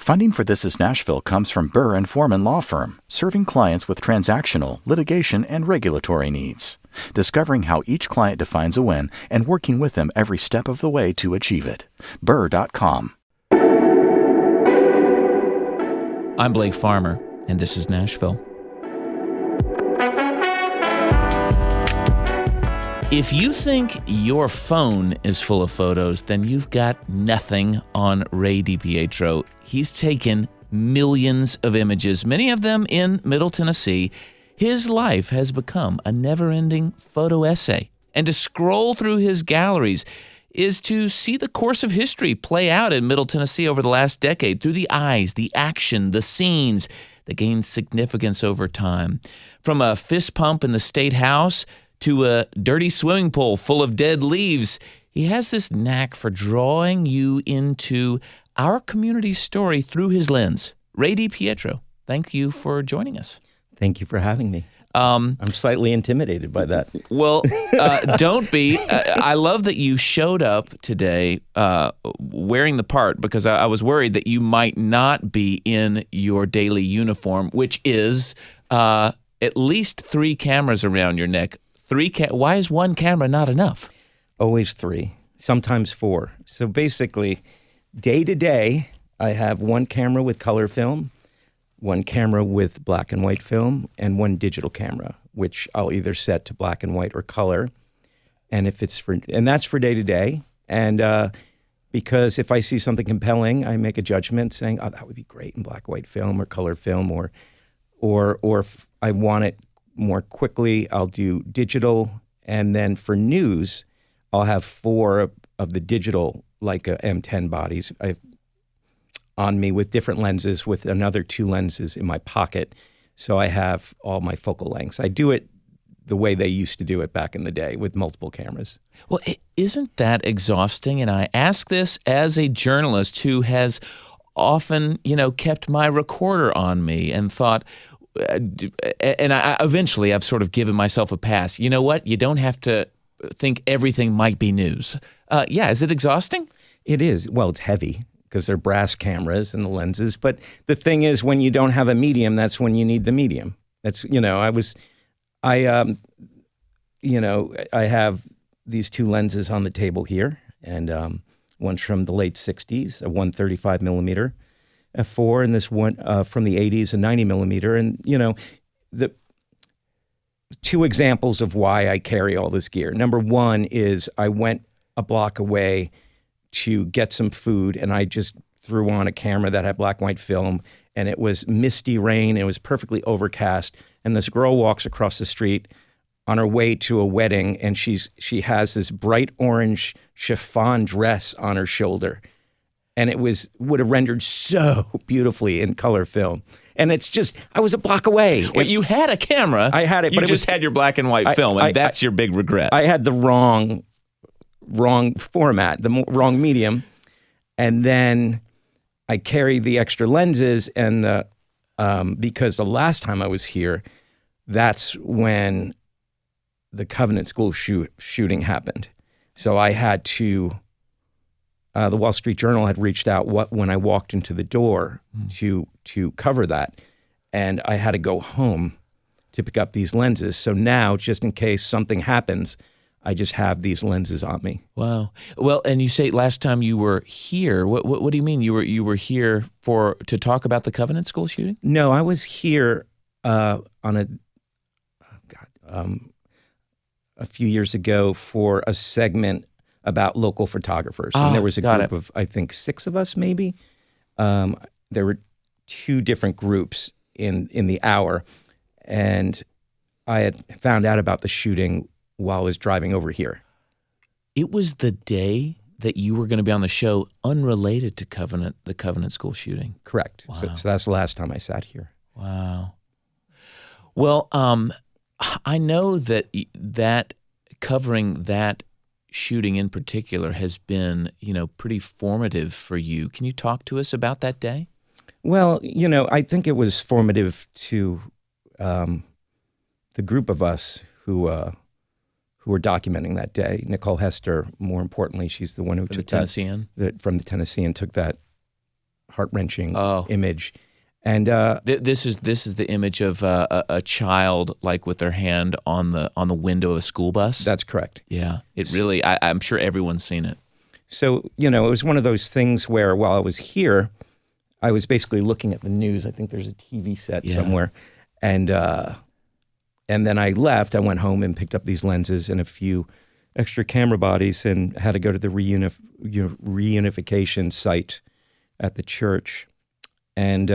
Funding for This Is Nashville comes from Burr and Foreman Law Firm, serving clients with transactional, litigation, and regulatory needs. Discovering how each client defines a win and working with them every step of the way to achieve it. Burr.com. I'm Blake Farmer, and this is Nashville. If you think your phone is full of photos, then you've got nothing on Ray Pietro. He's taken millions of images, many of them in Middle Tennessee. His life has become a never-ending photo essay. And to scroll through his galleries is to see the course of history play out in Middle Tennessee over the last decade through the eyes, the action, the scenes that gain significance over time. From a fist pump in the State House to a dirty swimming pool full of dead leaves, he has this knack for drawing you into our community's story through his lens. Ray Pietro, thank you for joining us. Thank you for having me. I'm slightly intimidated by that. Well, don't be. I love that you showed up today wearing the part, because I was worried that you might not be in your daily uniform, which is at least 3 cameras around your neck. Why is 1 camera not enough? Always 3, sometimes 4. So basically, day to day, I have 1 camera with color film, 1 camera with black and white film, and 1 digital camera, which I'll either set to black and white or color. And that's for day to day. And because if I see something compelling, I make a judgment saying, "Oh, that would be great in black and white film or color film," or if I want it more quickly, I'll do digital. And then for news, I'll have 4 of the digital, like a M10 bodies on me with different lenses, with another 2 lenses in my pocket. So I have all my focal lengths. I do it the way they used to do it back in the day with multiple cameras. Well, isn't that exhausting? And I ask this as a journalist who has often, kept my recorder on me and thought, and eventually I've sort of given myself a pass. You know what? You don't have to think everything might be news. Is it exhausting? It is. Well, it's heavy because they're brass cameras and the lenses. But the thing is, when you don't have a medium, that's when you need the medium. That's, I have these 2 lenses on the table here, and one's from the late 60s, a 135 millimeter f4, and this one from the 80s, a 90 millimeter. And, the 2 examples of why I carry all this gear. Number 1 is I went a block away to get some food, and I just threw on a camera that had black and white film, and it was misty rain. It was perfectly overcast, and this girl walks across the street on her way to a wedding, and she has this bright orange chiffon dress on her shoulder. And it would have rendered so beautifully in color film. And it's just, I was a block away. Well, you had a camera. I had it, but you just had your black and white film, and that's your big regret. I had the wrong format, the wrong medium. And then I carried the extra lenses, and because the last time I was here, that's when the Covenant School shooting happened. So I had to... the Wall Street Journal had reached out when I walked into the door to cover that, and I had to go home to pick up these lenses. So now, just in case something happens, I just have these lenses on me. Wow. Well, and you say last time you were here. What do you mean? You were here to talk about the Covenant School shooting? No, I was here on a few years ago for a segment about local photographers. And there was a group of, I think, 6 of us, maybe. There were 2 different groups in the hour. And I had found out about the shooting while I was driving over here. It was the day that you were going to be on the show unrelated to the Covenant School shooting. Correct. Wow. So that's the last time I sat here. Wow. Well, I know that covering that shooting in particular has been, pretty formative for you. Can you talk to us about that day? Well, I think it was formative to the group of us who were documenting that day. Nicole Hester, more importantly, she's the one who took the Tennessean? From the Tennessean, took that heart-wrenching Oh. image. And This is the image of a child like with their hand on the window of a school bus. that's correct. Yeah, it really. I'm sure everyone's seen it. So, it was one of those things where while I was here, I was basically looking at the news. I think there's a TV set somewhere. And then I left. I went home and picked up these lenses and a few extra camera bodies and had to go to the reunification site at the church. And,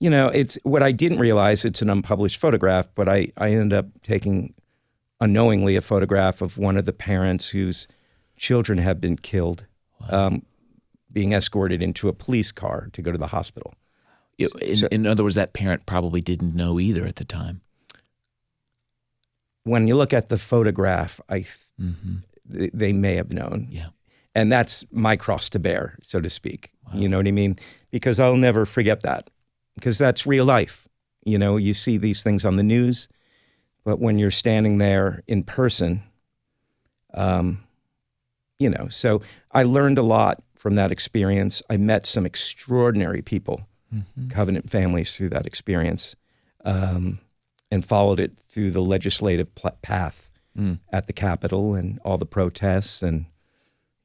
it's what I didn't realize, it's an unpublished photograph, but I ended up taking unknowingly a photograph of one of the parents whose children had been killed, being escorted into a police car to go to the hospital. In other words, that parent probably didn't know either at the time. When you look at the photograph, they may have known. Yeah. And that's my cross to bear, so to speak. Wow. You know what I mean? Because I'll never forget that. Because that's real life. You see these things on the news, but when you're standing there in person, so I learned a lot from that experience. I met some extraordinary people, covenant families through that experience, and followed it through the legislative path at the Capitol and all the protests and,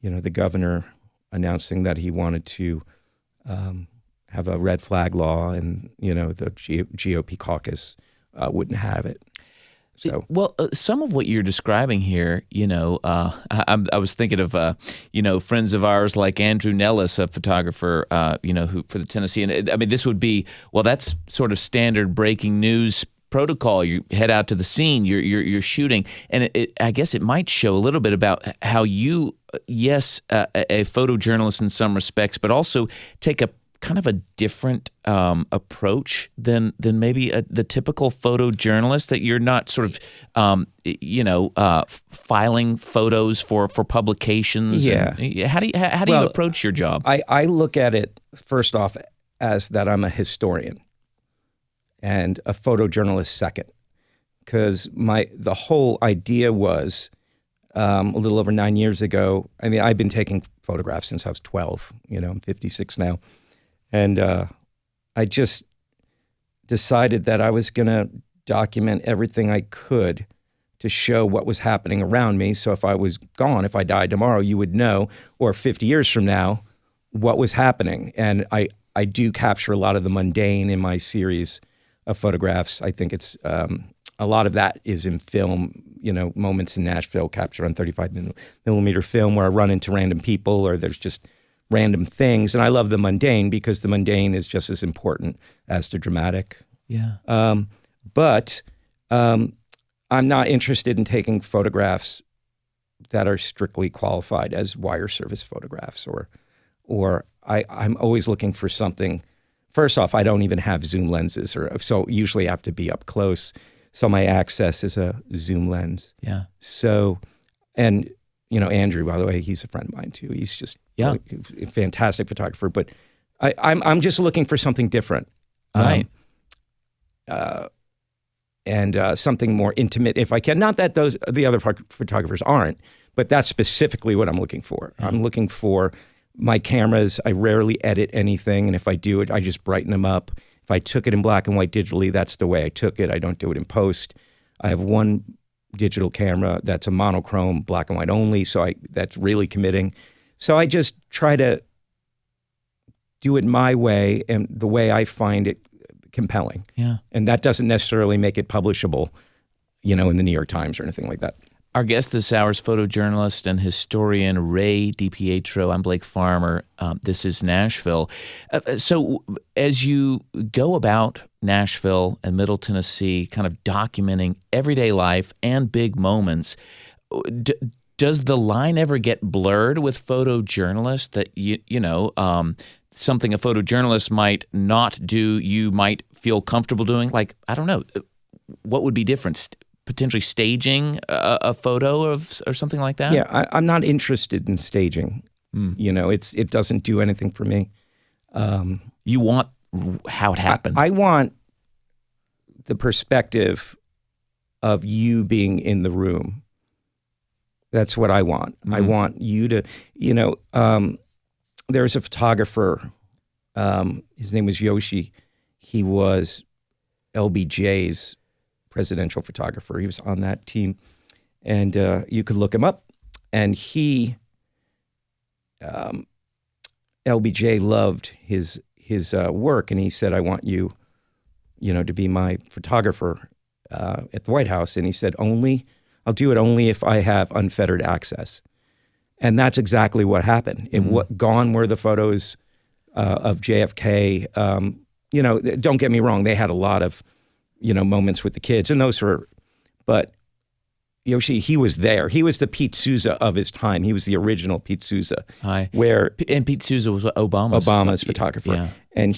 the governor announcing that he wanted to have a red flag law and, the GOP caucus wouldn't have it. So. Well, some of what you're describing here, I was thinking of, friends of ours like Andrew Nellis, a photographer, who for the Tennessee. And I mean, this would be, that's sort of standard breaking news protocol. You head out to the scene, you're shooting, and I guess it might show a little bit about how you, a photojournalist in some respects, but also take a kind of a different approach than maybe the typical photojournalist, that you're not sort of filing photos for publications. Yeah. How do you approach your job? I look at it first off as that I'm a historian and a photojournalist second, because the whole idea was a little over 9 years ago. I mean, I've been taking photographs since I was 12. I'm 56 now. And I just decided that I was going to document everything I could to show what was happening around me. So if I was gone, if I died tomorrow, you would know, or 50 years from now, what was happening. And I do capture a lot of the mundane in my series of photographs. I think it's a lot of that is in film, moments in Nashville captured on 35 millimeter film where I run into random people or there's just random things. And I love the mundane because the mundane is just as important as the dramatic. Yeah. But I'm not interested in taking photographs that are strictly qualified as wire service photographs or I'm always looking for something. First off, I don't even have zoom lenses, so usually I have to be up close. So my access is a zoom lens. Yeah. So, and Andrew, by the way, he's a friend of mine too. He's just a fantastic photographer. But I'm just looking for something different, right? And something more intimate, if I can. Not that the other photographers aren't, but that's specifically what I'm looking for. Yeah. I'm looking for my cameras. I rarely edit anything, and if I do it, I just brighten them up. If I took it in black and white digitally, that's the way I took it. I don't do it in post. I have one digital camera that's a monochrome, black and white only, so that's really committing. So I just try to do it my way and the way I find it compelling. Yeah. And that doesn't necessarily make it publishable, in the New York Times or anything like that. Our guest this hour is photojournalist and historian Ray DiPietro. I'm Blake Farmer. This is Nashville. So as you go about Nashville and Middle Tennessee, kind of documenting everyday life and big moments, does the line ever get blurred with photojournalists that, something a photojournalist might not do, you might feel comfortable doing? Like, I don't know, what would be different? Potentially staging a photo or something like that? Yeah, I'm not interested in staging. It doesn't do anything for me. You want how it happened. I want the perspective of you being in the room. That's what I want. I want you to, there's a photographer his name was Yoshi. He was LBJ's presidential photographer. He was on that team, and you could look him up. And LBJ loved his work, and he said, "I want you, to be my photographer at the White House." And he said, I'll do it only if I have unfettered access. And that's exactly what happened. Gone were the photos of JFK. Don't get me wrong, they had a lot of, moments with the kids, and but Yoshi, he was there. He was the Pete Souza of his time. He was the original Pete Souza. And Pete Souza was Obama's photographer. Yeah. And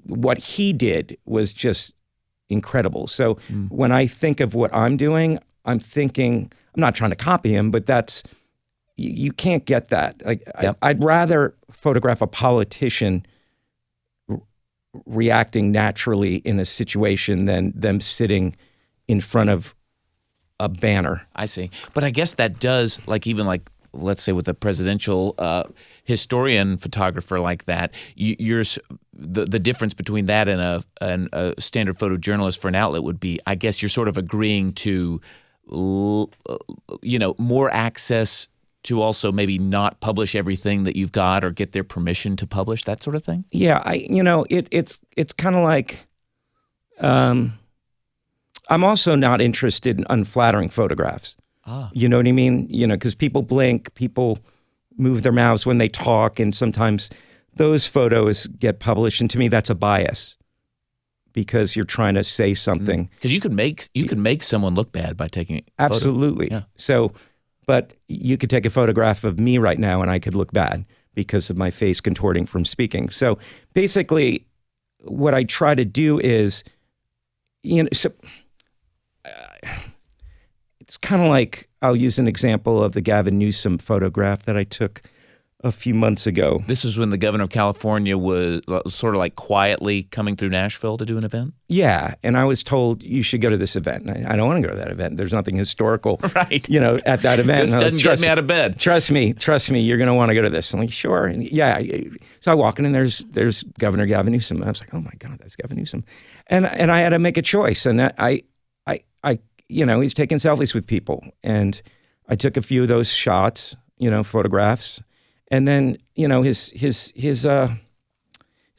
what he did was just incredible. So when I think of what I'm doing, I'm not trying to copy him, but you can't get that. I'd rather photograph a politician reacting naturally in a situation than them sitting in front of a banner. I see. But I guess that does, let's say with a presidential historian photographer like that, the difference between that and a standard photojournalist for an outlet would be, I guess you're sort of agreeing to, more access to also maybe not publish everything that you've got or get their permission to publish, that sort of thing? Yeah, it's kind of like, I'm also not interested in unflattering photographs. You know what I mean? Because people blink, people move their mouths when they talk, and sometimes those photos get published, and to me that's a bias because you're trying to say something. Because you can make someone look bad by taking it. Absolutely. Yeah. So, but you could take a photograph of me right now and I could look bad because of my face contorting from speaking. So basically what I try to do is, it's kind of like, I'll use an example of the Gavin Newsom photograph that I took a few months ago. This was when the governor of California was sort of like quietly coming through Nashville to do an event? Yeah, and I was told you should go to this event. I don't want to go to that event. There's nothing historical, right? At that event. This doesn't get me out of bed. Trust me, you're going to want to go to this. I'm like, sure. And yeah, so I walk in and there's Governor Gavin Newsom. I was like, oh my God, that's Gavin Newsom. And I had to make a choice. And I he's taking selfies with people. And I took a few of those shots, photographs. And then, his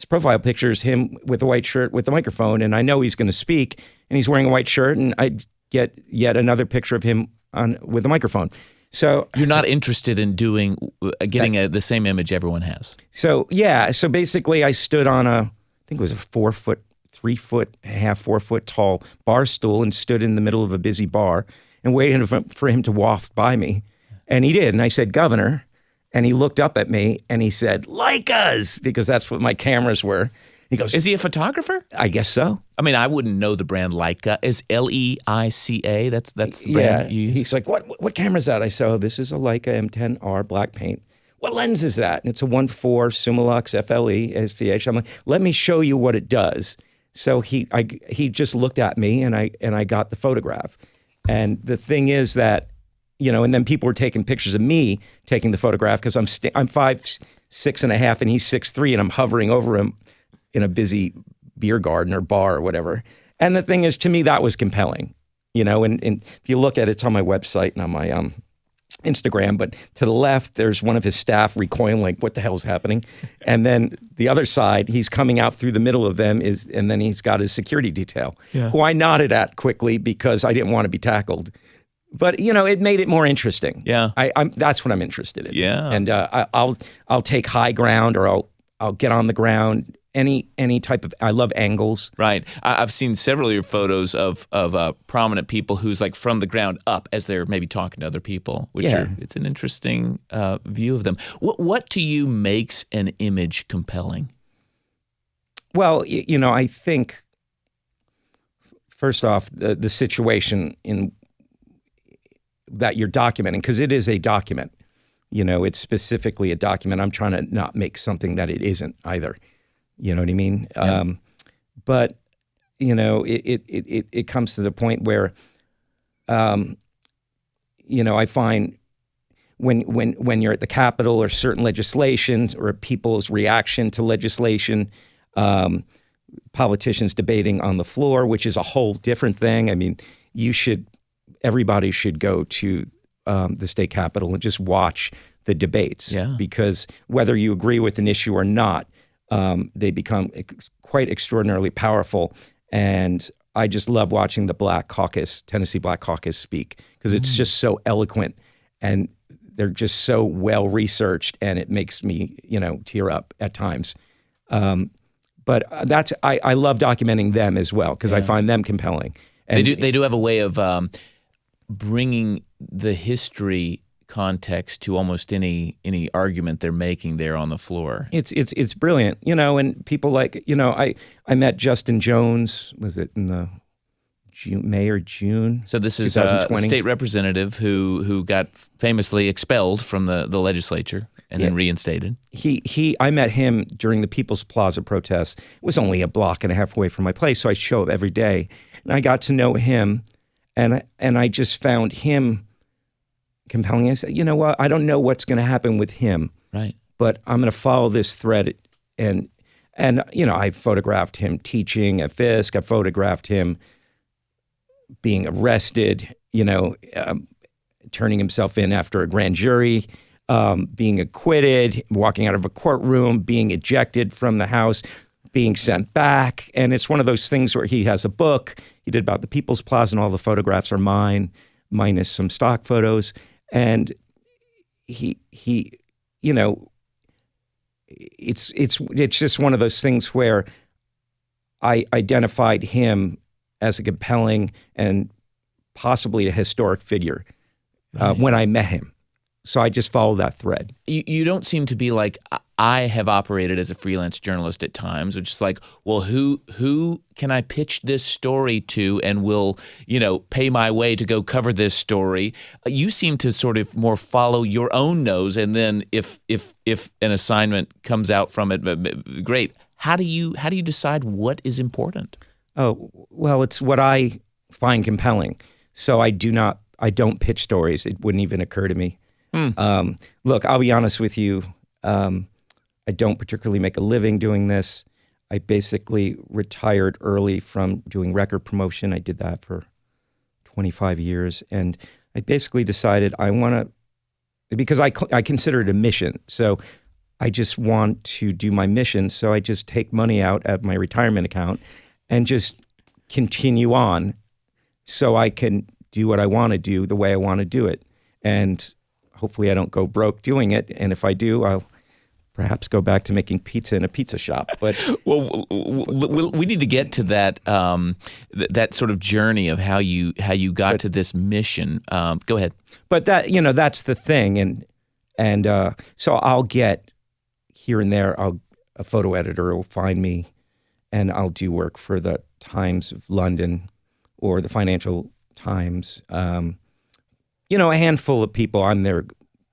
profile picture is him with a white shirt with a microphone, and I know he's going to speak, and he's wearing a white shirt, and I get yet another picture of him with a microphone. So you're not interested in getting the same image everyone has. So yeah, so basically I stood on I think it was a 4 foot, 3 foot, half 4 foot tall bar stool and stood in the middle of a busy bar and waited for him to waft by me, and he did, and I said, "Governor." And he looked up at me and he said, "Leicas," because that's what my cameras were. He goes, "Is he a photographer?" I guess so. I mean, I wouldn't know the brand Leica. Is Leica? That's the brand you use? He's like, what camera is that? I said, "Oh, this is a Leica M10R black paint." "What lens is that?" And it's a 1.4 Summilux FLE SVH. I'm like, "Let me show you what it does." So he just looked at me and I got the photograph. And the thing is that, and then people were taking pictures of me taking the photograph because I'm 5'6.5" and he's 6'3", and I'm hovering over him in a busy beer garden or bar or whatever. And the thing is, to me, that was compelling, and if you look at it, it's on my website and on my Instagram, but to the left, there's one of his staff recoiling, like, what the hell's happening? And then the other side, he's coming out through the middle of them, and then he's got his security detail, who I nodded at quickly because I didn't want to be tackled. But it made it more interesting. Yeah, that's what I'm interested in. Yeah, and I'll take high ground, or I'll get on the ground. Any type of, I love angles. Right. I've seen several of your photos of prominent people who's like from the ground up as they're maybe talking to other people, which it's an interesting view of them. What to you makes an image compelling? Well, I think first off, the situation in that you're documenting, because it is a document. It's specifically a document. I'm trying to not make something that it isn't either. You know what I mean? Yeah. But it comes to the point where, I find when you're at the Capitol or certain legislation or people's reaction to legislation, politicians debating on the floor, which is a whole different thing. I mean, everybody should go to the state capitol and just watch the debates, because whether you agree with an issue or not, they become quite extraordinarily powerful. And I just love watching the Tennessee Black Caucus speak, because it's just so eloquent and they're just so well researched, and it makes me, tear up at times. But I love documenting them as well, because I find them compelling. And they do have a way of bringing the history context to almost any argument they're making there on the floor. It's brilliant, and people like, I met Justin Jones, was it in the May or June? So this is a state representative who got famously expelled from the legislature and then reinstated. I met him during the People's Plaza protests. It was only a block and a half away from my place, so I show up every day. And I got to know him, and I just found him compelling. I said, you know what? I don't know what's going to happen with him, right? But I'm going to follow this thread. And I photographed him teaching at Fisk. I photographed him being arrested, turning himself in after a grand jury, being acquitted, walking out of a courtroom, being ejected from the House, being sent back. And it's one of those things where he has a book he did about the People's Plaza, and all the photographs are mine, minus some stock photos. And he it's just one of those things where I identified him as a compelling and possibly a historic figure when I met him. So I just followed that thread. You don't seem to be like I have operated as a freelance journalist at times, which is like, well, who can I pitch this story to and will, pay my way to go cover this story? You seem to sort of more follow your own nose, and then if an assignment comes out from it, great. How do you decide what is important? Oh, well, it's what I find compelling. So I don't pitch stories. It wouldn't even occur to me. Look, I'll be honest with you. I don't particularly make a living doing this. I basically retired early from doing record promotion. I did that for 25 years. And I basically decided because I consider it a mission. So I just want to do my mission. So I just take money out of my retirement account and just continue on so I can do what I want to do the way I want to do it. And hopefully I don't go broke doing it. And if I do, I'll perhaps go back to making pizza in a pizza shop. But well, we need to get to that that sort of journey of how you got to this mission. Go ahead. But that's the thing. And so I'll get here and there, a photo editor will find me, and I'll do work for the Times of London or the Financial Times. A handful of people, I'm their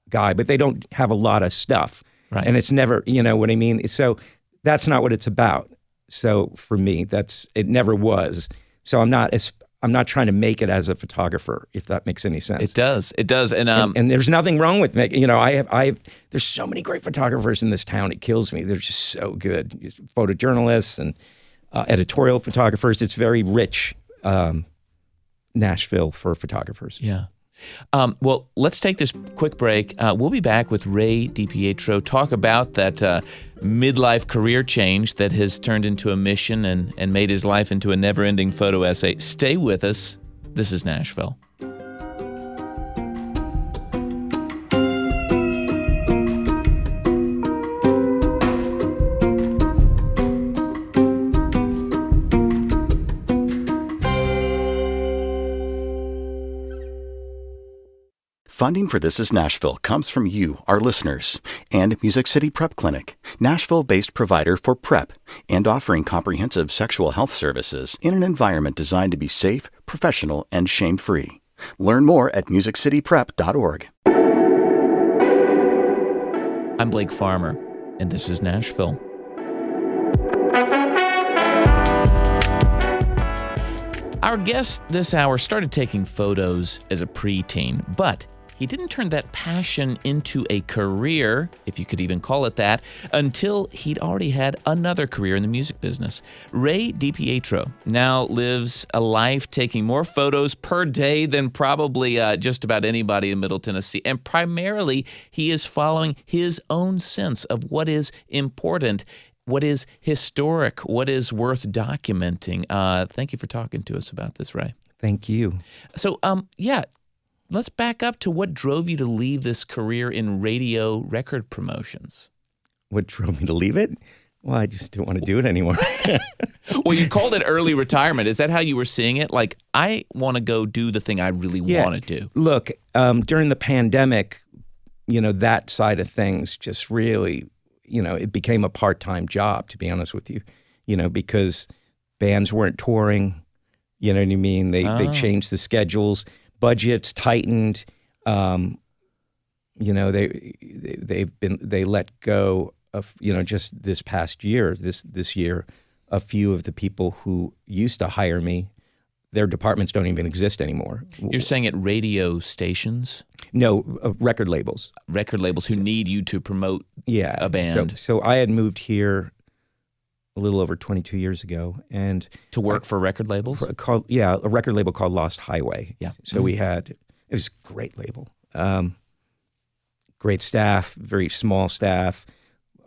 guy, but they don't have a lot of stuff. Right. And it's never, you know what I mean? So that's not what it's about. So for me, it never was. So I'm not trying to make it as a photographer, if that makes any sense. It does. And there's nothing wrong with making, there's so many great photographers in this town. It kills me. They're just so good. Photojournalists and editorial photographers. It's very rich, Nashville for photographers. Yeah. Well, let's take this quick break. We'll be back with Ray DiPietro, talk about that midlife career change that has turned into a mission and made his life into a never-ending photo essay. Stay with us. This is Nashville. Funding for This is Nashville comes from you, our listeners, and Music City Prep Clinic, Nashville-based provider for PrEP and offering comprehensive sexual health services in an environment designed to be safe, professional, and shame-free. Learn more at musiccityprep.org. I'm Blake Farmer, and this is Nashville. Our guest this hour started taking photos as a preteen, but he didn't turn that passion into a career, if you could even call it that, until he'd already had another career in the music business. Ray DiPietro now lives a life taking more photos per day than probably just about anybody in Middle Tennessee. And primarily, he is following his own sense of what is important, what is historic, what is worth documenting. Thank you for talking to us about this, Ray. Thank you. So, let's back up to what drove you to leave this career in radio record promotions. What drove me to leave it? Well, I just didn't want to do it anymore. Well, you called it early retirement. Is that how you were seeing it? Like, I want to go do the thing I really want to do. Look, during the pandemic, that side of things just really, it became a part-time job, to be honest with you, because bands weren't touring. You know what I mean? They changed the schedules, budgets tightened. They let go of just this past year, this year, a few of the people who used to hire me. Their departments don't even exist anymore. You're saying at radio stations? No, record labels. Record labels who need you to promote a band. So I had moved here a little over 22 years ago, and to work for record labels? A record label called Lost Highway. Yeah. So it was a great label. Great staff, very small staff.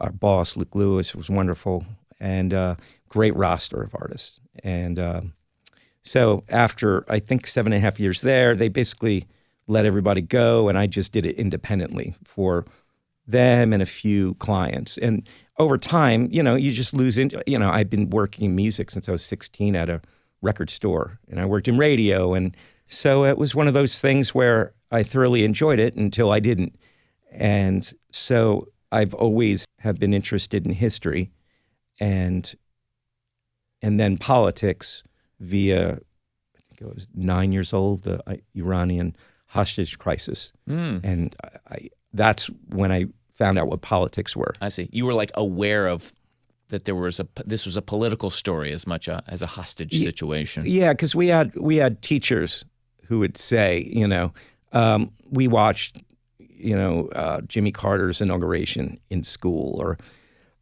Our boss, Luke Lewis, was wonderful, and great roster of artists. And so after, I think, 7.5 years there, they basically let everybody go, and I just did it independently for them and a few clients. And over time, you just lose into, I've been working in music since I was 16 at a record store, and I worked in radio. And so it was one of those things where I thoroughly enjoyed it until I didn't. And so I've always have been interested in history and then politics via, I think I was 9 years old, the Iranian hostage crisis. And that's when I found out what politics were. I see. You were like aware of that this was a political story as much as a hostage situation. Yeah, because we had teachers who would say, we watched, Jimmy Carter's inauguration in school, or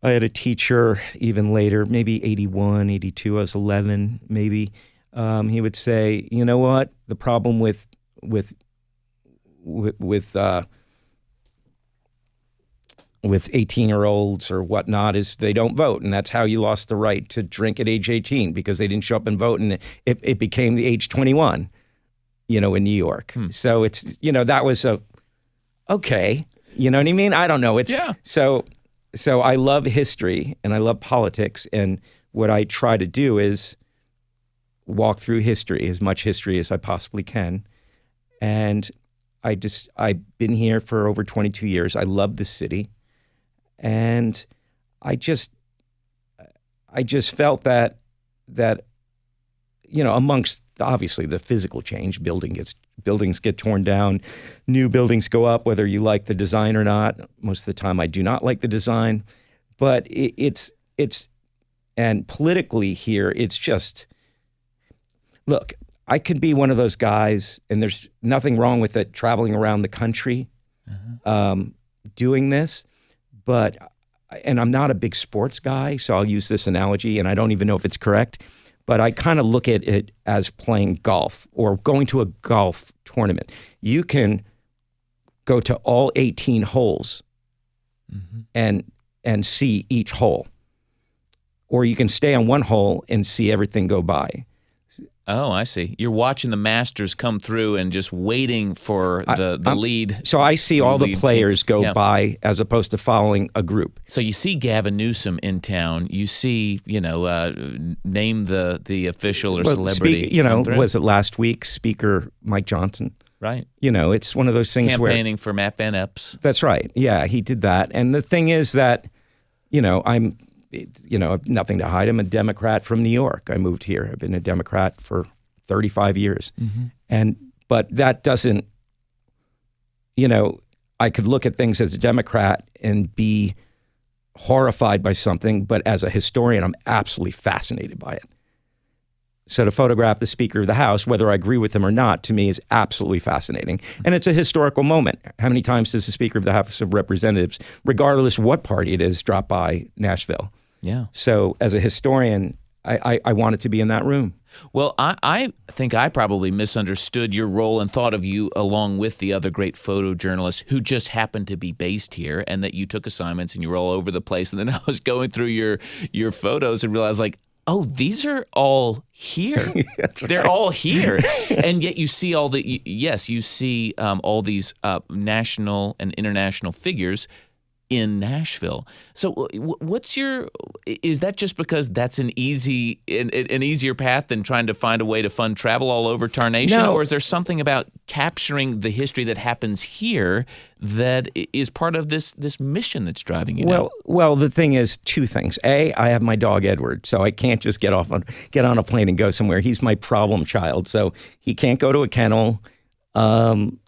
I had a teacher even later, maybe 81, 82, I was 11, maybe. He would say, you know what, the problem with 18-year-olds or whatnot is they don't vote, and that's how you lost the right to drink at age 18, because they didn't show up and vote, and it became the age 21, in New York. So it's, that was okay, you know what I mean? I don't know. So I love history and I love politics, and what I try to do is walk through history, as much history as I possibly can. And I've been here for over 22 years. I love the city. And I just felt that amongst obviously the physical change, buildings get torn down, new buildings go up, whether you like the design or not. Most of the time I do not like the design, but it's and politically here, it's just, look, I could be one of those guys, and there's nothing wrong with it, traveling around the country, doing this, and I'm not a big sports guy, so I'll use this analogy, and I don't even know if it's correct, but I kind of look at it as playing golf or going to a golf tournament. You can go to all 18 holes and see each hole, or you can stay on one hole and see everything go by. Oh, I see. You're watching the Masters come through and just waiting for the lead. So I see all the players go by as opposed to following a group. So you see Gavin Newsom in town. You see, name the official or celebrity. Was it last week? Speaker Mike Johnson. Right. It's one of those things campaigning for Matt Van Epps. That's right. Yeah, he did that. And the thing is that, I'm nothing to hide. I'm a Democrat from New York. I moved here. I've been a Democrat for 35 years. But that doesn't, I could look at things as a Democrat and be horrified by something, but as a historian, I'm absolutely fascinated by it. So to photograph the Speaker of the House, whether I agree with him or not, to me is absolutely fascinating. And it's a historical moment. How many times does the Speaker of the House of Representatives, regardless what party it is, drop by Nashville? Yeah. So as a historian, I wanted to be in that room. Well, I think I probably misunderstood your role and thought of you along with the other great photojournalists who just happened to be based here, and that you took assignments and you were all over the place. And then I was going through your photos and realized, like, oh, these are all here. They're all here. And yet you see all all these national and international figures in Nashville. So is that just because that's an easier path than trying to find a way to fund travel all over Tarnation? No. Or is there something about capturing the history that happens here that is part of this mission that's driving you now? Well, the thing is two things. A, I have my dog Edward, so I can't just get on a plane and go somewhere. He's my problem child, so he can't go to a kennel. And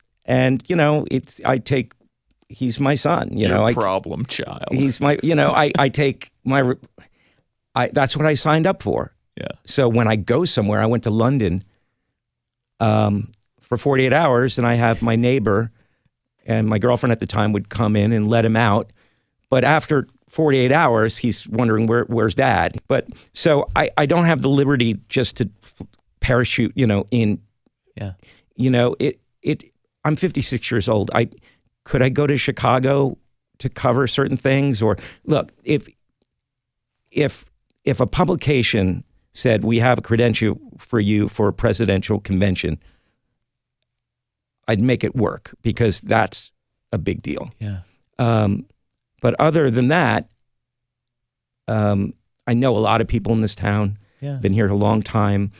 he's my son. Problem child. He's my, I take my, that's what I signed up for. Yeah. So when I go somewhere, I went to London for 48 hours, and I have my neighbor and my girlfriend at the time would come in and let him out. But after 48 hours, he's wondering where's Dad. But so I don't have the liberty just to parachute, in. Yeah. I'm 56 years old. Could I go to Chicago to cover certain things? Or look, if a publication said we have a credential for you for a presidential convention, I'd make it work because that's a big deal. Yeah. But other than that, I know a lot of people in this town. Yeah. Been here a long time,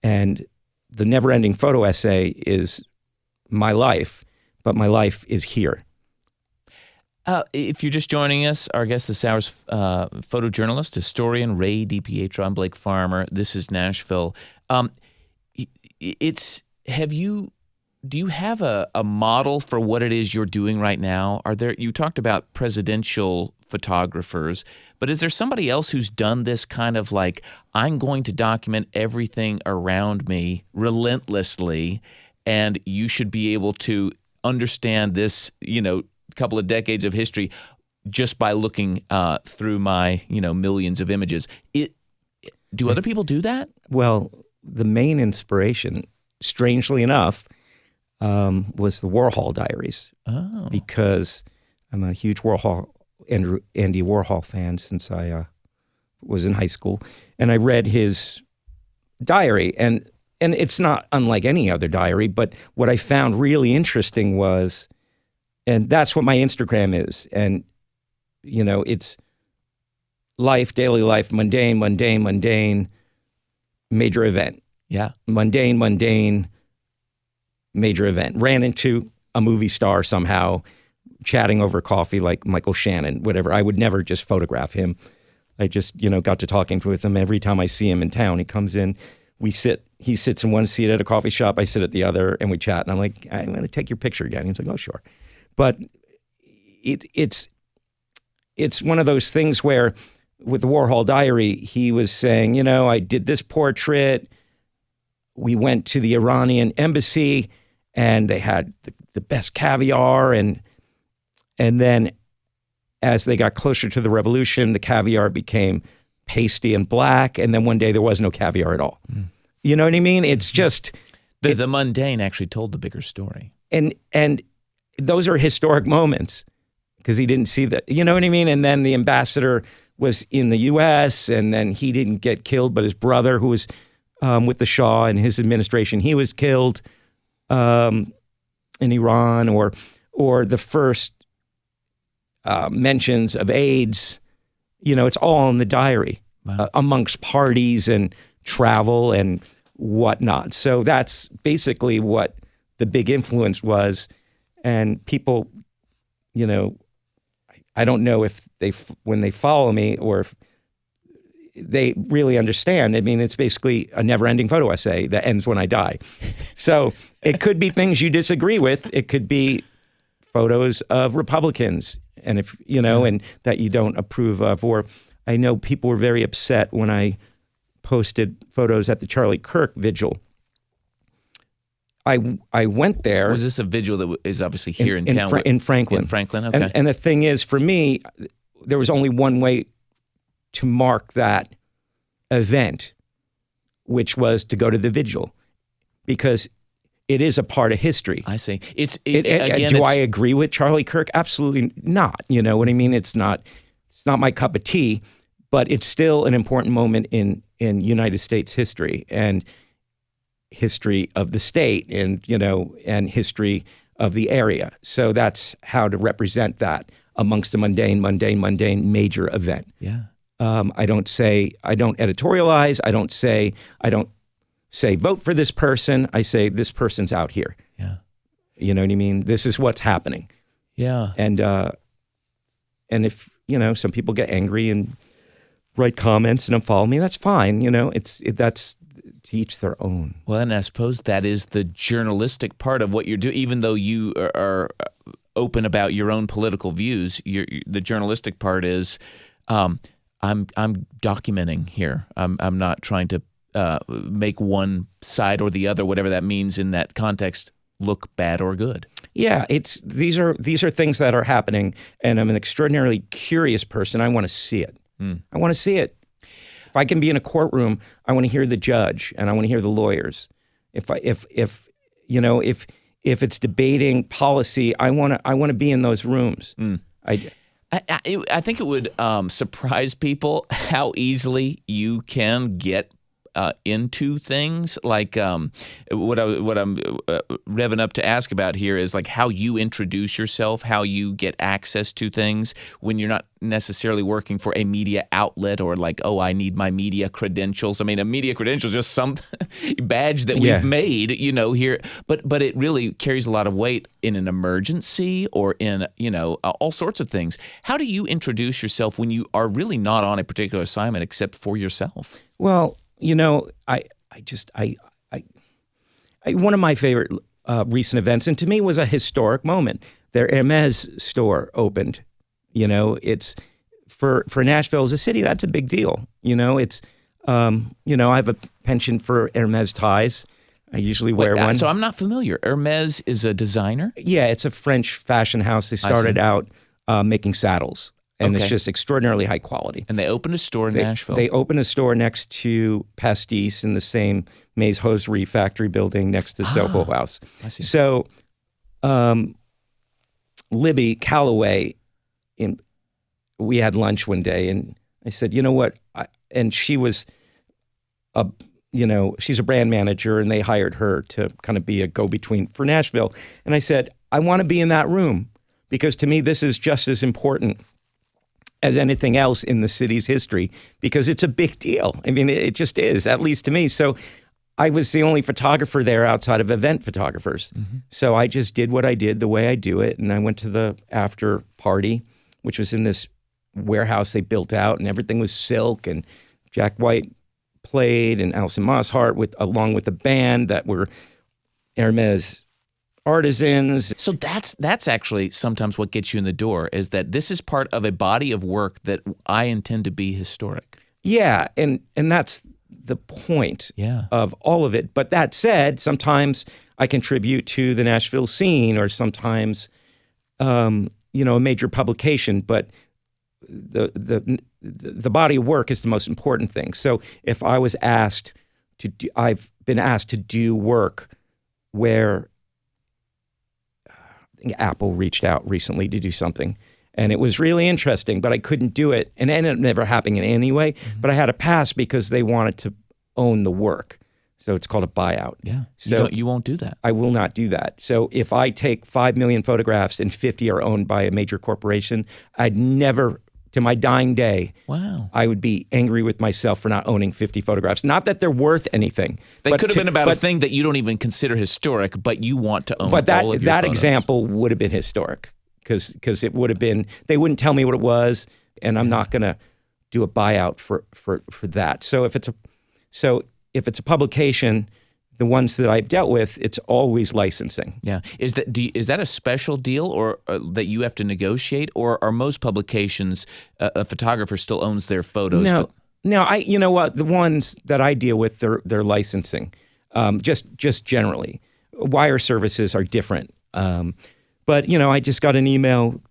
and the never-ending photo essay is my life. But my life is here. If you're just joining us, our guest this hour's photojournalist, historian Ray DiPietro. I'm Blake Farmer. This is Nashville. Do you have a model for what it is you're doing right now? You talked about presidential photographers, but is there somebody else who's done this kind of like, I'm going to document everything around me relentlessly, and you should be able to understand this, couple of decades of history just by looking through my, millions of images. Do other people do that? Well, the main inspiration, strangely enough, was the Warhol diaries. Oh. Because I'm a huge Andy Warhol fan since I was in high school. And I read his diary, and it's not unlike any other diary, but what I found really interesting was, and that's what my Instagram is, and, it's life, daily life, mundane, major event. Yeah. Mundane, major event. Ran into a movie star somehow, chatting over coffee like Michael Shannon, whatever. I would never just photograph him. I just, got to talking with him every time I see him in town. He comes in. He sits in one seat at a coffee shop, I sit at the other, and we chat. And I'm like, I'm going to take your picture again. He's like, oh, sure. But it's one of those things where with the Warhol diary, he was saying, I did this portrait. We went to the Iranian embassy, and they had the best caviar. And then as they got closer to the revolution, the caviar became pasty and black, and then one day there was no caviar at all. Mm. You know what I mean? It's just the mundane actually told the bigger story, and those are historic moments because he didn't see that. You know what I mean? And then the ambassador was in the U.S. and then he didn't get killed, but his brother, who was with the Shah and his administration, he was killed in Iran, or the first mentions of AIDS. It's all in the diary. Wow. Amongst parties and travel and whatnot. So that's basically what the big influence was. And people, I don't know if when they follow me or if they really understand. I mean, it's basically a never-ending photo essay that ends when I die. So it could be things you disagree with. It could be photos of Republicans, and if and that you don't approve of. Or I know people were very upset when I posted photos at the Charlie Kirk vigil. I went there. Was this a vigil that is obviously here in town? In Franklin. In Franklin, okay. And the thing is, for me, there was only one way to mark that event, which was to go to the vigil, because it is a part of history. I see. I agree with Charlie Kirk? Absolutely not. You know what I mean? It's not my cup of tea, but it's still an important moment in United States history and history of the state and and history of the area. So that's how to represent that amongst a mundane major event. Yeah. I don't editorialize. I don't say vote for this person. I say this person's out here. Yeah. You know what I mean? This is what's happening. Yeah. And if, some people get angry and write comments and unfollow me, that's fine. That's to each their own. Well, and I suppose that is the journalistic part of what you're doing. Even though you are open about your own political views, the journalistic part is, I'm documenting here. I'm not trying to make one side or the other, whatever that means in that context, look bad or good. Yeah, these are things that are happening, and I'm an extraordinarily curious person. I want to see it. I want to see it. If I can be in a courtroom, I want to hear the judge and I want to hear the lawyers. If it's debating policy, I want to be in those rooms. I think it would surprise people how easily you can get into things. Like what I'm revving up to ask about here is like how you introduce yourself, how you get access to things when you're not necessarily working for a media outlet or like, oh, I need my media credentials. I mean, a media credential is just some badge that we've made, here. But it really carries a lot of weight in an emergency or in, all sorts of things. How do you introduce yourself when you are really not on a particular assignment except for yourself? Well, one of my favorite recent events, and to me was a historic moment. Their Hermes store opened. It's for Nashville as a city, that's a big deal. I have a penchant for Hermes ties. I usually wear one. So I'm not familiar. Hermes is a designer? Yeah, it's a French fashion house. They started out making saddles. And it's just extraordinarily high quality. And they opened a store in Nashville. They opened a store next to Pastis in the same Mays Hosiery factory building next to Soho House. I see. So Libby Calloway, we had lunch one day, and I said, you know what? And she was, she's a brand manager, and they hired her to kind of be a go-between for Nashville. And I said, I want to be in that room because to me, this is just as important as anything else in the city's history, because it's a big deal. I mean, it just is, at least to me. So I was the only photographer there outside of event photographers. Mm-hmm. So I just did what I did the way I do it. And I went to the after party, which was in this warehouse they built out, and everything was silk, and Jack White played, and Alison Mosshart along with the band that were Hermes artisans. So that's actually sometimes what gets you in the door, is that this is part of a body of work that I intend to be historic. Yeah, and that's the point of all of it. But that said, sometimes I contribute to the Nashville scene, or sometimes a major publication. But the body of work is the most important thing. So if I was asked I've been asked to do work where Apple reached out recently to do something, and it was really interesting, but I couldn't do it, and it ended up never happening anyway. Mm-hmm. But I had to pass because they wanted to own the work, so it's called a buyout. Yeah, so you won't do that. I will not do that. So if I take 5 million photographs and 50 are owned by a major corporation, I'd never, to my dying day, I would be angry with myself for not owning 50 photographs. Not that they're worth anything. They could have been about a thing that you don't even consider historic, but you want to own all of your photos. But that example would have been historic, because it would have been, they wouldn't tell me what it was, and I'm not going to do a buyout for that. So if it's a publication, the ones that I've dealt with, it's always licensing. Yeah. Is that a special deal, or that you have to negotiate, or are most publications a photographer still owns their photos? No, Now, you know what? The ones that I deal with, they're licensing, just generally. Wire services are different. But, I just got an email,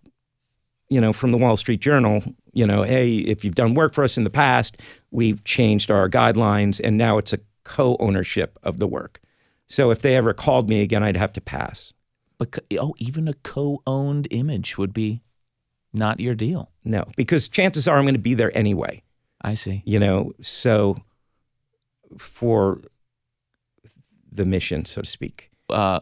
from the Wall Street Journal, hey, if you've done work for us in the past, we've changed our guidelines, and now it's a co-ownership of the work. So if they ever called me again, I'd have to pass. But even a co-owned image would be not your deal. No, because chances are I'm going to be there anyway. I see. So for the mission, so to speak.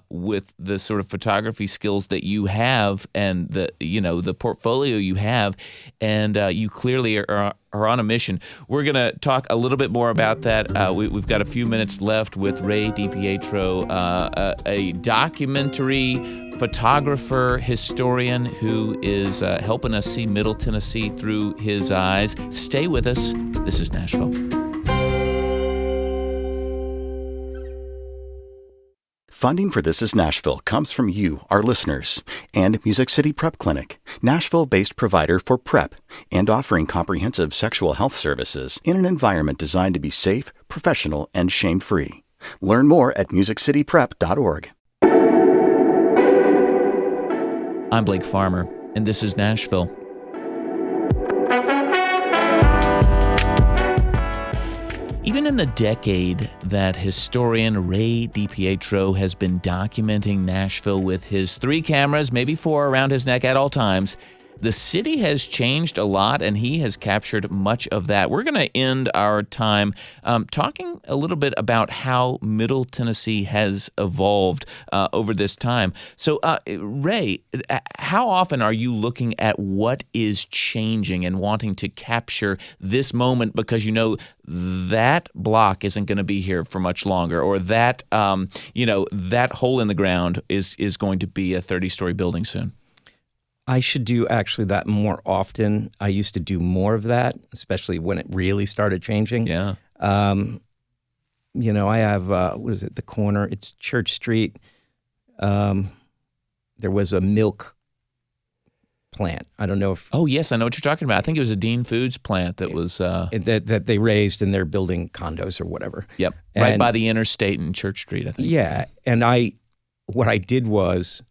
With the sort of photography skills that you have and the portfolio you have, and you clearly are on a mission. We're going to talk a little bit more about that. We've got a few minutes left with Ray DiPietro, a documentary photographer, historian who is helping us see Middle Tennessee through his eyes. Stay with us. This is Nashville. Funding for This is Nashville comes from you, our listeners, and Music City Prep Clinic, Nashville-based provider for PrEP, and offering comprehensive sexual health services in an environment designed to be safe, professional, and shame-free. Learn more at musiccityprep.org. I'm Blake Farmer, and this is Nashville. Even in the decade that historian Ray DiPietro has been documenting Nashville with his 3 cameras, maybe 4 around his neck at all times, the city has changed a lot, and he has captured much of that. We're going to end our time talking a little bit about how Middle Tennessee has evolved over this time. So, Ray, how often are you looking at what is changing and wanting to capture this moment because that block isn't going to be here for much longer, or that that hole in the ground is going to be a 30-story building soon? I should do actually that more often. I used to do more of that, especially when it really started changing. Yeah. I have, the corner? It's Church Street. There was a milk plant. I don't know if... Oh, yes, I know what you're talking about. I think it was a Dean Foods plant that was... that they raised, and they're building condos or whatever. Yep, right by the interstate in Church Street, I think. Yeah, and what I did was...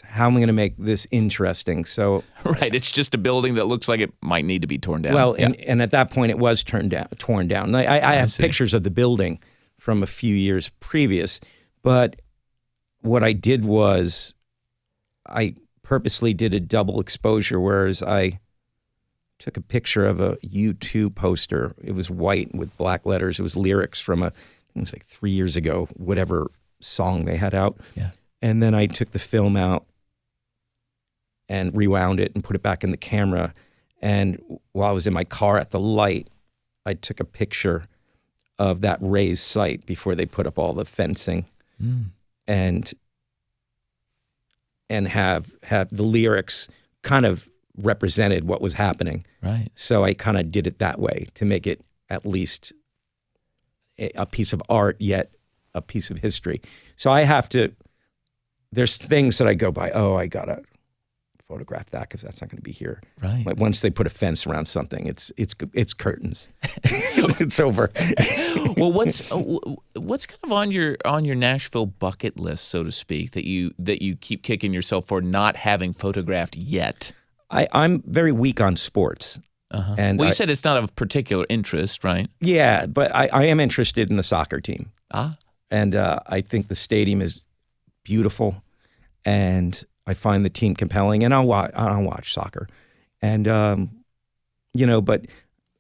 how am I going to make this interesting? So right, it's just a building that looks like it might need to be torn down. Well, and at that point it was torn down. I have pictures of the building from a few years previous, but what I did was I purposely did a double exposure, whereas I took a picture of a U2 poster. It was white with black letters. It was lyrics from it was like 3 years ago, whatever song they had out. Yeah. And then I took the film out and rewound it and put it back in the camera. And while I was in my car at the light, I took a picture of that raised site before they put up all the fencing, and have the lyrics kind of represented what was happening. Right. So I kind of did it that way to make it at least a piece of art, yet a piece of history. So I have to... There's things that I go by, I got to photograph that because that's not going to be here. Right. Like once they put a fence around something, it's curtains. It's over. Well, what's kind of on your Nashville bucket list, so to speak, that you keep kicking yourself for not having photographed yet? I'm very weak on sports. Uh-huh. And you said it's not of particular interest, right? Yeah, but I am interested in the soccer team. And I think the stadium is beautiful, and I find the team compelling, and I'll watch soccer, and but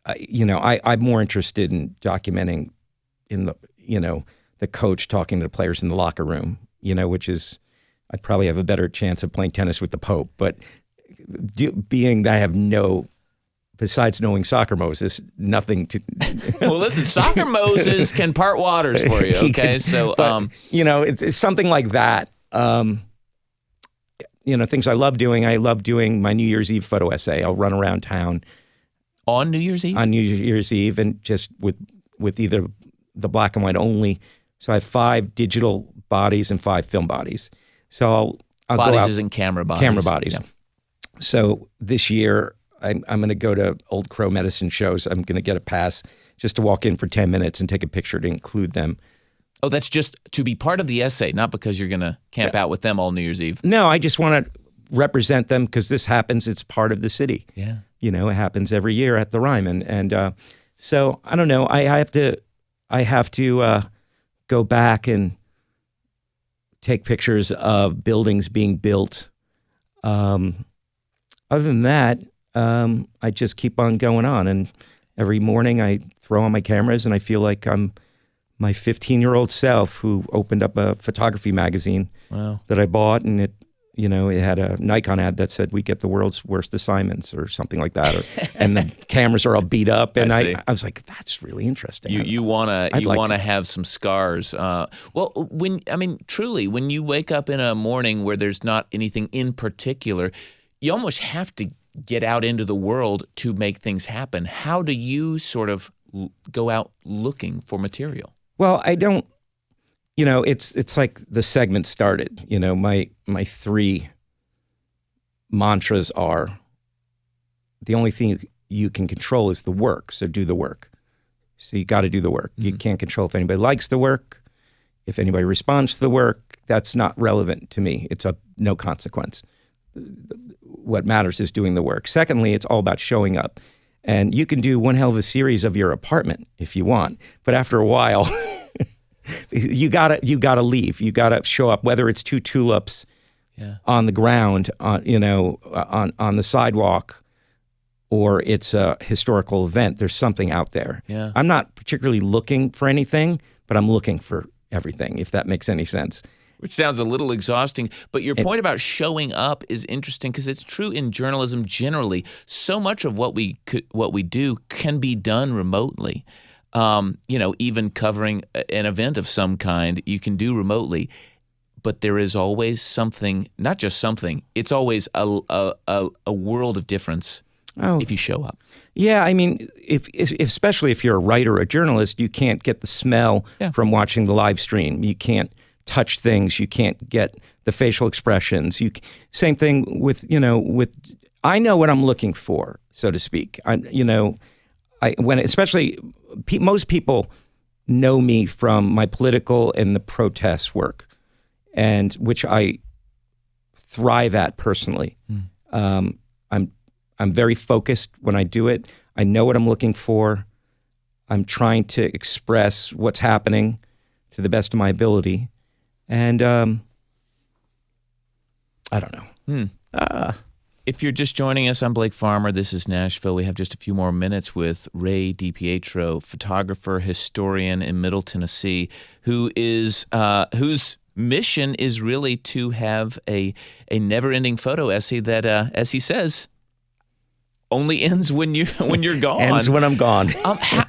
I'm more interested in documenting in the coach talking to the players in the locker room, which is I'd probably have a better chance of playing tennis with the Pope, but being that I have besides knowing Soccer Moses, nothing to... Well, listen, Soccer Moses can part waters for you, okay? It's something like that. Things I love doing. I love doing my New Year's Eve photo essay. I'll run around town. On New Year's Eve? On New Year's Eve, and just with either the black and white only. So I have 5 digital bodies and 5 film bodies. So I'll bodies go out... is in camera bodies. Camera bodies. Yeah. So this year... I'm going to go to Old Crow medicine shows. I'm going to get a pass just to walk in for 10 minutes and take a picture to include them. Oh, that's just to be part of the essay, not because you're going to camp out with them all New Year's Eve. No, I just want to represent them because this happens. It's part of the city. Yeah. You know, it happens every year at the Ryman. And so, I don't know. I have to go back and take pictures of buildings being built. Other than that, I just keep on going on. And every morning I throw on my cameras and I feel like I'm my 15-year-old self who opened up a photography magazine that I bought, and it had a Nikon ad that said, "We get the world's worst assignments," or something like that. And the cameras are all beat up. And I was like, that's really interesting. You want to have some scars. Truly, when you wake up in a morning where there's not anything in particular, you almost have to get out into the world to make things happen. How do you sort of go out looking for material? Well, I don't, it's like the segment started. My 3 mantras are, the only thing you can control is the work, so do the work. So you got to do the work. Mm-hmm. You can't control if anybody likes the work. If anybody responds to the work, that's not relevant to me. It's of no consequence. What matters is doing the work. Secondly, it's all about showing up. And you can do one hell of a series of your apartment if you want, but after a while, you gotta leave. You gotta show up, whether it's 2 tulips on the ground, on the sidewalk, or it's a historical event. There's something out there. Yeah. I'm not particularly looking for anything, but I'm looking for everything, if that makes any sense. Which sounds a little exhausting, but your point about showing up is interesting because it's true in journalism generally. So much of what we do can be done remotely. Even covering an event of some kind, you can do remotely. But there is always something, not just something. It's always a world of difference if you show up. Yeah, I mean, especially if you're a writer or a journalist, you can't get the smell from watching the live stream. You can't touch things. You can't get the facial expressions. Same thing with I know what I'm looking for, so to speak. Most people know me from my political and the protest work, and which I thrive at personally. I'm very focused when I do it. I know what I'm looking for. I'm trying to express what's happening to the best of my ability. And I don't know. If you're just joining us, I'm Blake Farmer. This is Nashville. We have just a few more minutes with Ray Pietro, photographer, historian in Middle Tennessee, whose mission is really to have a never-ending photo essay that, as he says, only ends when you're gone. Ends when I'm gone.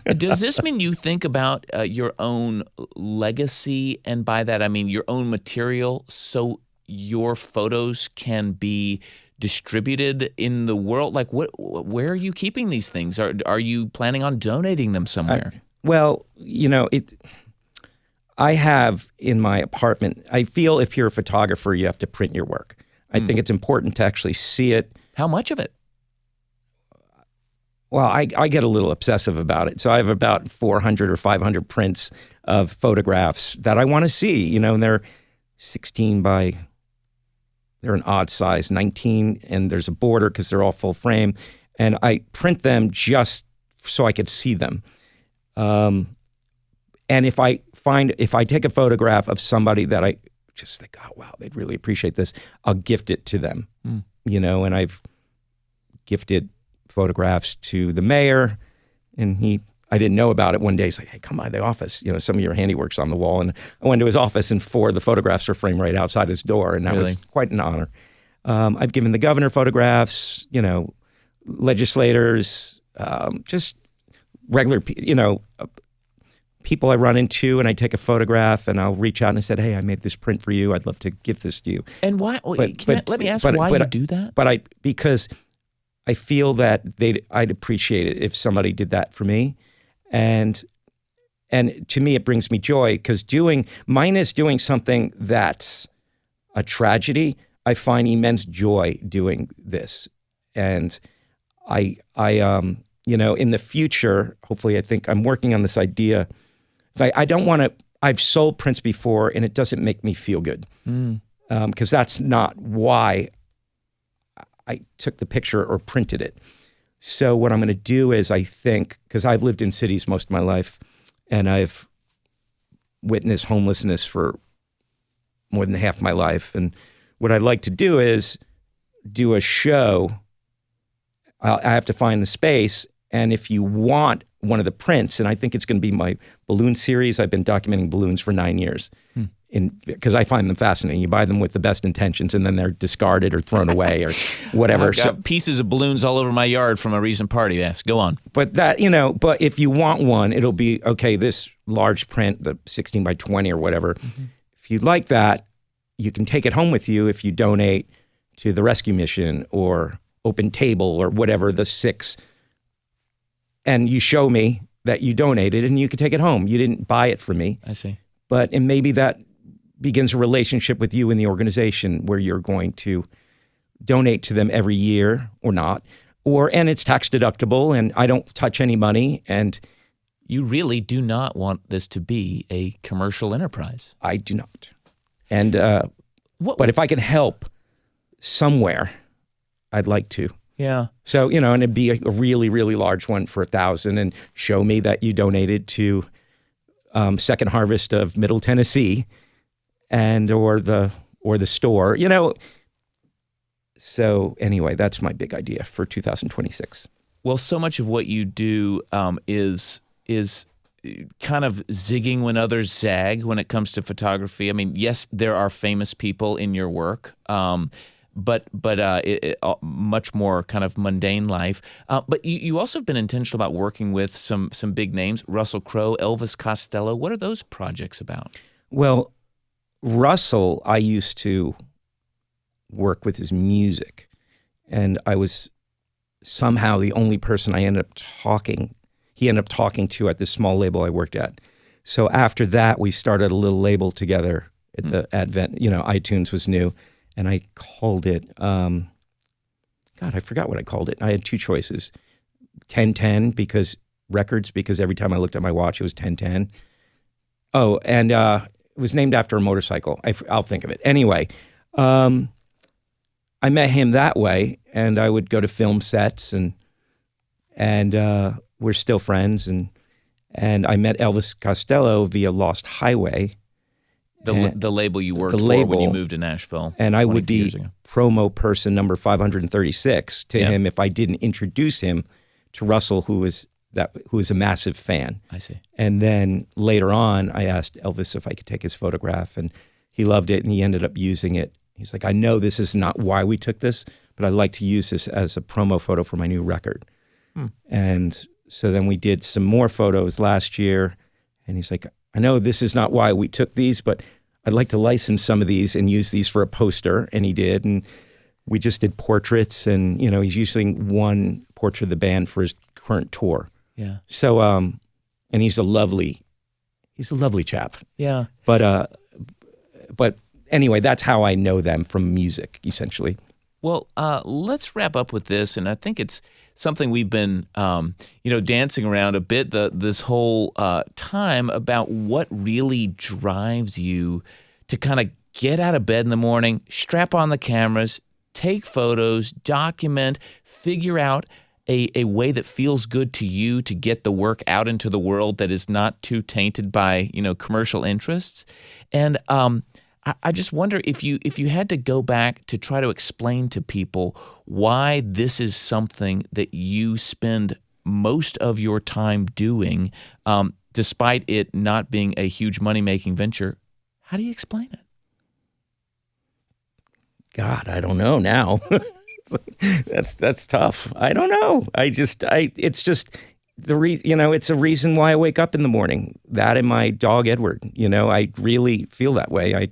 Does this mean you think about your own legacy, and by that I mean your own material, so your photos can be distributed in the world? Like, where are you keeping these things? Are you planning on donating them somewhere? I have in my apartment. I feel if you're a photographer, you have to print your work. I think it's important to actually see it. How much of it? Well, I get a little obsessive about it. So I have about 400 or 500 prints of photographs that I want to see, and they're 16 by, they're an odd size, 19, and there's a border because they're all full frame. And I print them just so I could see them. And if I take a photograph of somebody that I just think, oh, wow, they'd really appreciate this, I'll gift it to them, and I've gifted photographs to the mayor, and I didn't know about it. One day he's like, "Hey, come by the office. Some of your handiwork's on the wall." And I went to his office, and 4 of the photographs are framed right outside his door, and that was quite an honor. I've given the governor photographs, legislators, just regular, people I run into, and I take a photograph, and I'll reach out and I said, "Hey, I made this print for you. I'd love to give this to you." And why? Let me ask why you do that. Because I feel that I'd appreciate it if somebody did that for me. And to me, it brings me joy because minus doing something that's a tragedy, I find immense joy doing this. And In the future, hopefully, I think I'm working on this idea. So I don't want to. I've sold prints before, and it doesn't make me feel good because that's not why I took the picture or printed it. So what I'm going to do is, I think, because I've lived in cities most of my life, and I've witnessed homelessness for more than half my life, and what I'd like to do is do a show. I have to find the space, and if you want one of the prints, and I think it's going to be my balloon series. I've been documenting balloons for 9 years, because I find them fascinating. You buy them with the best intentions, and then they're discarded or thrown away or whatever. I've got pieces of balloons all over my yard from a recent party. Yes, go on. But but if you want one, it'll be, okay, this large print, the 16 by 20 or whatever. Mm-hmm. If you'd like that, you can take it home with you if you donate to the rescue mission or Open Table or whatever, the 6. And you show me that you donated, and you can take it home. You didn't buy it from me. I see. And maybe that begins a relationship with you and the organization where you're going to donate to them every year or not. And it's tax deductible, and I don't touch any money. And you really do not want this to be a commercial enterprise. I do not. And but if I can help somewhere, I'd like to. Yeah. So, and it'd be a really, really large one for $1,000, and show me that you donated to Second Harvest of Middle Tennessee or the store, So anyway, that's my big idea for 2026. Well, so much of what you do is kind of zigging when others zag when it comes to photography. I mean, yes, there are famous people in your work, but much more kind of mundane life. But you also have been intentional about working with some big names, Russell Crowe, Elvis Costello. What are those projects about? Well, Russell, I used to work with his music, and I was somehow the only person he ended up talking to at this small label I worked at. So after that, we started a little label together at the Advent, iTunes was new. And I called it, I forgot what I called it. I had 2 choices, 1010 because every time I looked at my watch, it was 1010. Oh, and it was named after a motorcycle. I'll think of it. Anyway, I met him that way, and I would go to film sets, and we're still friends. And I met Elvis Costello via Lost Highway. The label you worked for when you moved to Nashville. And I would be promo person number 536 to him if I didn't introduce him to Russell, who was a massive fan. I see. And then later on, I asked Elvis if I could take his photograph, and he loved it, and he ended up using it. He's like, I know this is not why we took this, but I'd like to use this as a promo photo for my new record. And so then we did some more photos last year, and he's like, I know this is not why we took these, but I'd like to license some of these and use these for a poster. And he did. And we just did portraits, and, he's using one portrait of the band for his current tour. Yeah. So, and he's a lovely chap. Yeah. But anyway, that's how I know them, from music, essentially. Well, let's wrap up with this, and I think it's something we've been, dancing around a bit this whole time about what really drives you to kind of get out of bed in the morning, strap on the cameras, take photos, document, figure out a way that feels good to you to get the work out into the world that is not too tainted by commercial interests, and I just wonder if you had to go back to try to explain to people why this is something that you spend most of your time doing, despite it not being a huge money-making venture. How do you explain it? God, I don't know now. That's tough. I don't know. It's just the reason, it's a reason why I wake up in the morning. That and my dog, Edward, I really feel that way. I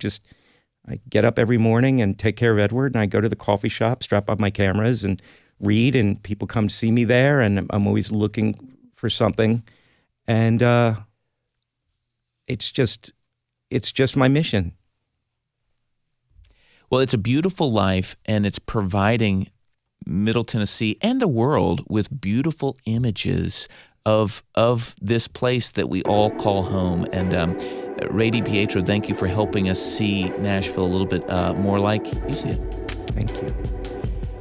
get up every morning and take care of Edward, and I go to the coffee shop, strap up my cameras and read, and people come see me there, and I'm always looking for something. And it's just my mission. Well, it's a beautiful life, and it's providing Middle Tennessee and the world with beautiful images of this place that we all call home. And Ray DiPietro, thank you for helping us see Nashville a little bit more like you see it. Thank you.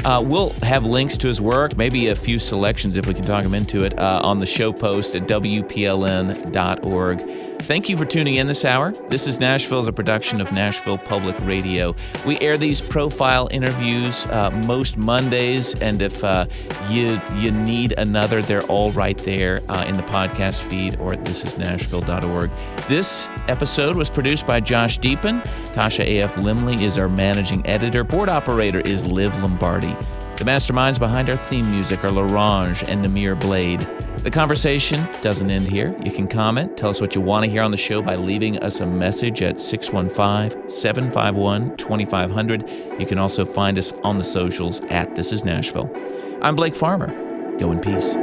We'll have links to his work, maybe a few selections if we can talk him into it, on the show post at WPLN.org. Thank you for tuning in this hour. This is Nashville, is a production of Nashville Public Radio. We air these profile interviews most Mondays, and if you need another, they're all right there in the podcast feed or at thisisnashville.org. This episode was produced by Josh Deepen. Tasha A.F. Limley is our managing editor. Board operator is Liv Lombardi. The masterminds behind our theme music are LaRange and Namir Blade. The conversation doesn't end here. You can comment, tell us what you want to hear on the show by leaving us a message at 615-751-2500. You can also find us on the socials at This Is Nashville. I'm Blake Farmer. Go in peace.